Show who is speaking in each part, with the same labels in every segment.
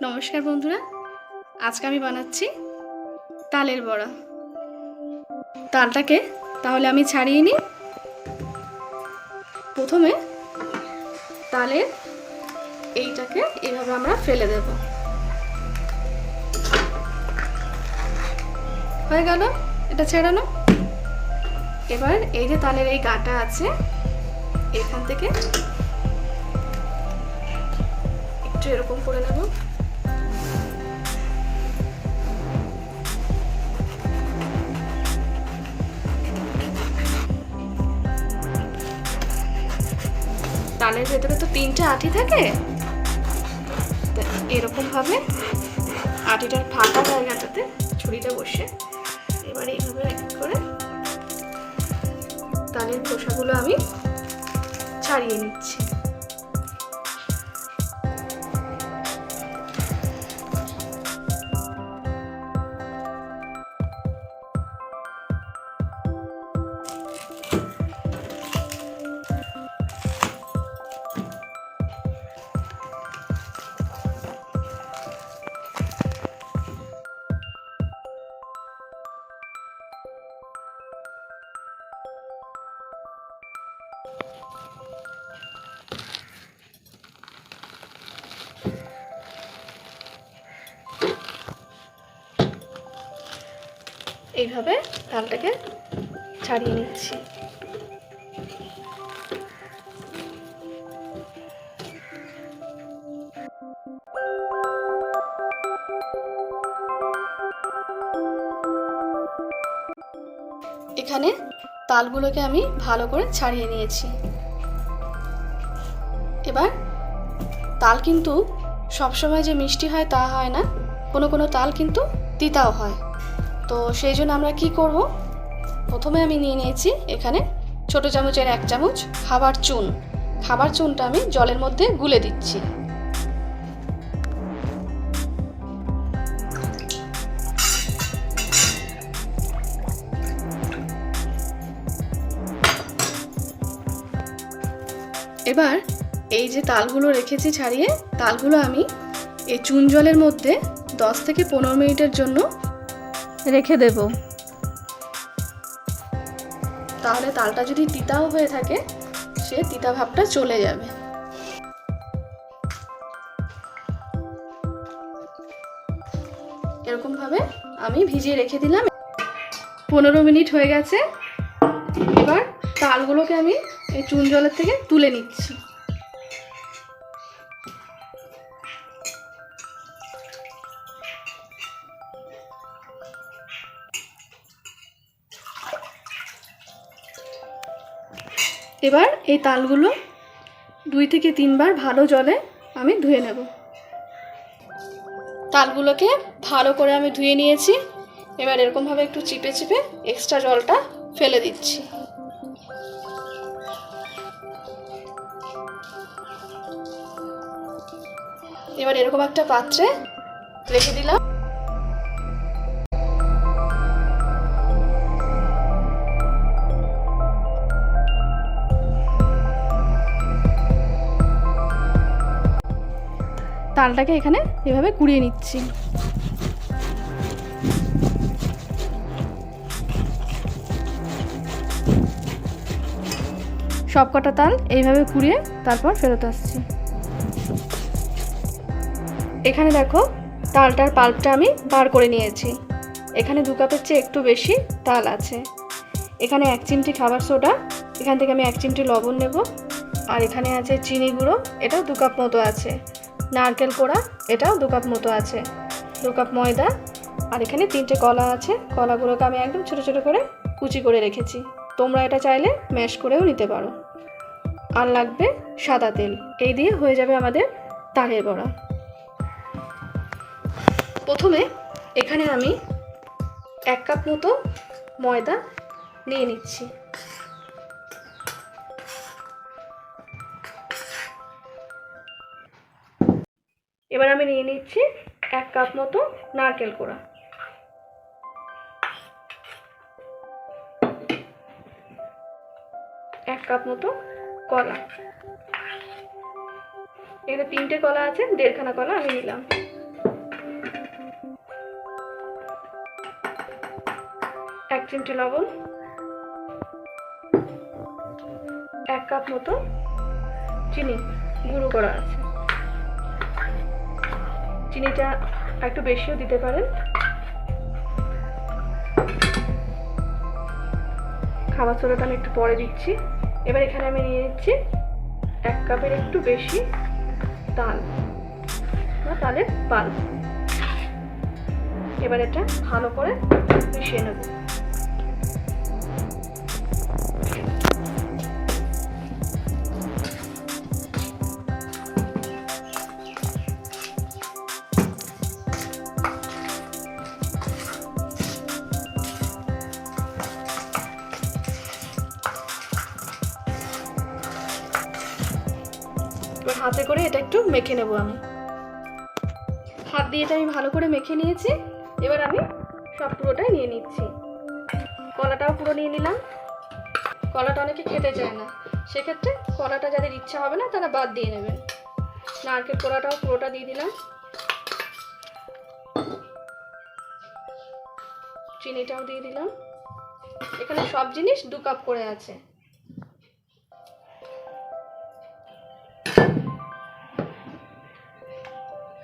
Speaker 1: নমস্কার বন্ধুরা, আজকে আমি বানাচ্ছি তালের বড়া। তালটাকে তাহলে আমি ছাড়িয়ে নিই। প্রথমে তালের এইটাকে এইভাবে আমরা ফেলে দেব। হয়ে গেল এটা ছেড়ানো। এবার এই যে তালের এই গাটা আছে, এখান থেকে একটু এরকম করে নেব। তালের ভেতরে তো 3টে আঁটি থাকে, এরকম ভাবে আঁটিটার ফাঁকা জায়গাটাতে ছুরিটা বসে এবার এইভাবে করে তালের খোসাগুলো আমি ছাড়িয়ে নিচ্ছি। এইভাবে তালটাকে ছাড়িয়ে নিচ্ছি। এখানে তালগুলোকে আমি ভালো করে ছাড়িয়ে নিয়েছি। এবার তাল কিন্তু সবসময় যে মিষ্টি হয় তা হয় না, কোনো কোনো তাল কিন্তু তিতাও হয়। তো সেই জন্য আমরা কি করব, প্রথমে আমি নিয়ে নিয়েছি এখানে ছোট চামচের 1 চামচ খাবার চুন। খাবার চুনটা আমি জলের মধ্যে গুলে দিচ্ছি। এবার এই যে তালগুলো রেখেছি ছাড়িয়ে, তালগুলো আমি এই চুন জলের মধ্যে 10 থেকে 15 মিনিটের জন্য রেখে দেব। তাহলে তালটা যদি তিতাও হয়ে থাকে, সে তিতা ভাবটা চলে যাবে। এরকম ভাবে আমি ভিজিয়ে রেখে দিলাম। 15 মিনিট হয়ে গেছে। এবার তালগুলোকে আমি এই চুন জলের থেকে তুলে নিচ্ছি। এবার এই তালগুলো 2 থেকে 3 বার ভালো জলে আমি ধুয়ে নেব। তালগুলোকে ভালো করে আমি ধুয়ে নিয়েছি। এবার এরকমভাবে একটু চিপে চিপে এক্সট্রা জলটা ফেলে দিচ্ছি। এবার এরকম একটা পাত্রে রেখে দিলাম। তালটাকে এখানে এভাবে কুড়িয়ে নিচ্ছি। সবকটা তাল এইভাবে কুড়িয়ে তারপর ফেরত আসছি। এখানে দেখো তালটার পাল্পটা আমি বার করে নিয়েছি। এখানে 2 কাপের চেয়ে একটু বেশি তাল আছে। এখানে 1 চিমটি খাবার সোডা, এখান থেকে আমি 1 চিমটি লবণ নেব। আর এখানে আছে চিনি গুঁড়ো, এটাও 2 কাপ মতো আছে। নারকেল কোড়া, এটাও 2 কাপ মতো আছে। 2 কাপ ময়দা, আর এখানে 3টে কলা আছে। কলাগুলোকে আমি একদম ছোট ছোট করে কুচি করে রেখেছি। তোমরা এটা চাইলে ম্যাশ করেও নিতে পারো। আর লাগবে সাদা তেল। এই দিয়ে হয়ে যাবে আমাদের তালের বড়া। প্রথমে এখানে আমি 1 কাপ মতো ময়দা নিয়ে নিচ্ছি। এবার আমি নিয়ে নিচ্ছি 1 কাপ মতো নারকেল কোড়া। 1 কাপ মতো কলা, এখানে 3টে কলা আছে, 1.5 খানা কলা আমি নিলাম। এক চিমটি লবণ, 1 কাপ মতো চিনি গুঁড়ো করা আছে। চিনিটা একটু বেশিও দিতে পারেন। খাবার সোডাটা আমি একটু পরে দিচ্ছি। এবার এখানে আমি নিয়ে নিচ্ছি 1 কাপের একটু বেশি তাল বা তালের পাল্প। এবার এটা ভালো করে মিশিয়ে নেব। এবার হাতে করে এটা একটু মেখে নেব। আমি হাত দিয়ে এটা আমি ভালো করে মেখে নিয়েছি। এবার আমি সব পুরোটাই নিয়ে নিচ্ছি। কলাটাও পুরো নিয়ে নিলাম। কলাটা অনেকে খেতে চায় না, সেক্ষেত্রে কলাটা যাদের ইচ্ছা হবে না তারা বাদ দিয়ে নেবেন। নারকেল কোড়াটাও পুরোটা দিয়ে দিলাম। চিনিটাও দিয়ে দিলাম। এখানে সব জিনিস 2 কাপ করে আছে।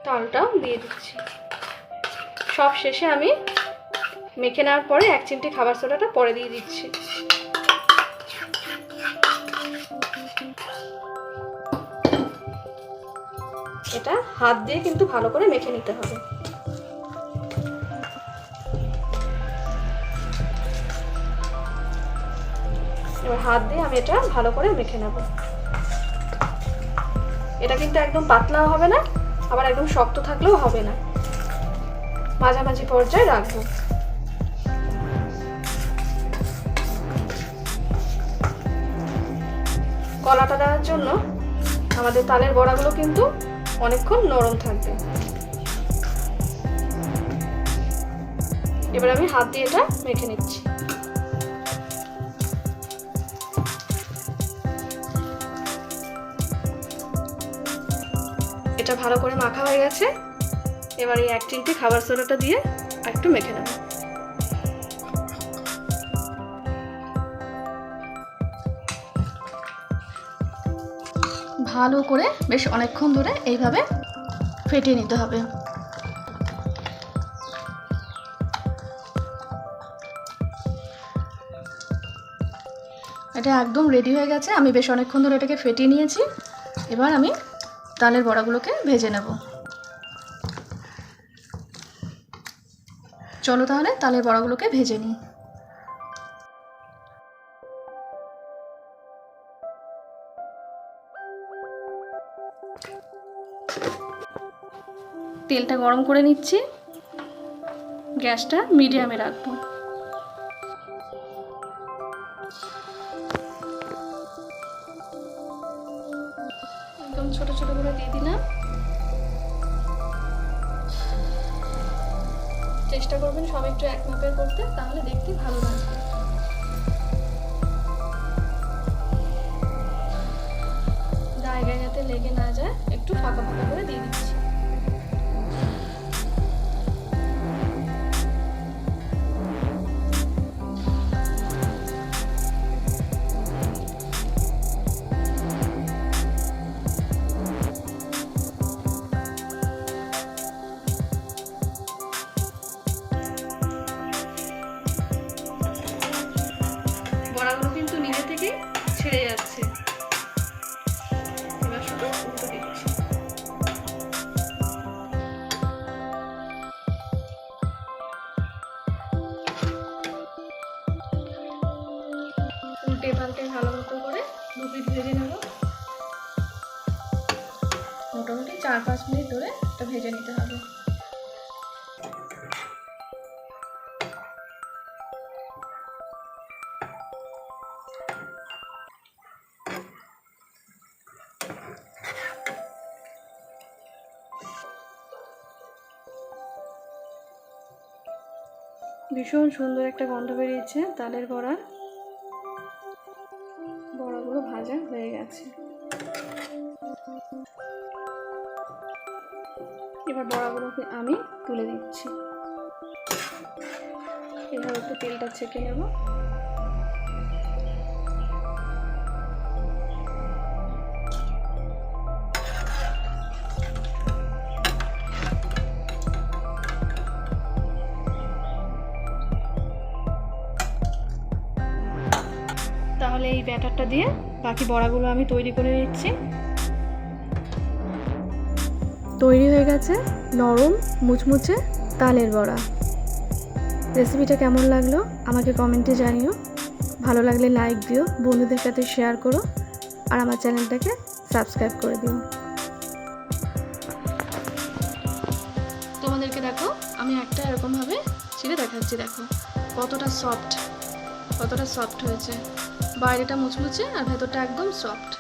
Speaker 1: তালটাও দিয়ে দিচ্ছি। সব শেষে আমি মেখে নেওয়ার পরে 1 চিমটি খাবার সোডাটা পরে দিয়ে দিচ্ছি। এটা হাত দিয়ে কিন্তু ভালো করে মেখে নিতে হবে। এবার হাত দিয়ে আমি এটা ভালো করে মেখে নেব। এটা কিন্তু একদম পাতলাও হবে না, আবার একদম শক্ত থাকলেও হবে না, মাঝামাঝি পর্যায়ে রাখবো। কলাটা দেওয়ার জন্য আমাদের তালের বড়াগুলো কিন্তু অনেকক্ষণ নরম থাকবে। এবার আমি হাত দিয়ে এটা মেখে নিচ্ছি। এটা ভালো করে মাখা হয়ে গেছে। এবার এই 1 চিমটি খাবার সোডাটা দিয়ে একটু মেখে নেব। ভালো করে বেশ অনেকক্ষণ ধরে এইভাবে ফেটিয়ে নিতে হবে। এটা একদম রেডি হয়ে গেছে। আমি বেশ অনেকক্ষণ ধরে এটাকে ফেটিয়ে নিয়েছি। এবার আমি তালের বড়াগুলোকে ভেজে নেব। চলো তাহলে তালের বড়াগুলোকে ভেজে নিই। তেলটা গরম করে নিচ্ছি। গ্যাসটা মিডিয়ামে রাখবো। একদম ছোট ছোট করে দিয়ে দিলাম। চেষ্টা করবেন সব একটু এক মাপের করতে, তাহলে দেখতে ভালো লাগবে। গায়ে গায়ে যাতে লেগে না যায় একটু ফাঁকা ফাঁকা করে দিয়ে দিচ্ছি। বড়াগুলো কিন্তু নিজে থেকেই ছেড়ে যাচ্ছে। এবার শুধু উল্টো দিচ্ছি। উল্টে পাল্টে ভালো মতো করে 2 পিঠ ভেজে নেব। মোটামুটি 4-5 মিনিট ধরে এটা ভেজে নিতে হবে। ভীষণ সুন্দর একটা গন্ধ বেরিয়েছে তালের বড়া। ভাজা হয়ে গেছে। এবার বড়াগুলোকে আমি তুলে দিচ্ছি। এভাবে একটু তেলটা ছেঁকে নেব। তাহলে এই ব্যাটারটা দিয়ে বাকি বড়াগুলো আমি তৈরি করে নিচ্ছি। তৈরি হয়ে গেছে নরম মুচমুচে তালের বড়া। রেসিপিটা কেমন লাগলো আমাকে কমেন্টে জানিও। ভালো লাগলে লাইক দিও, বন্ধুদের সাথে শেয়ার করো, আর আমার চ্যানেলটাকে সাবস্ক্রাইব করে দিও। তোমাদেরকে দেখো আমি একটা এরকমভাবে ছিঁড়ে দেখাচ্ছি। দেখো কতটা সফট হয়েছে। বাইরেটা মুচমুচে আর ভেতরটা একদম সফট।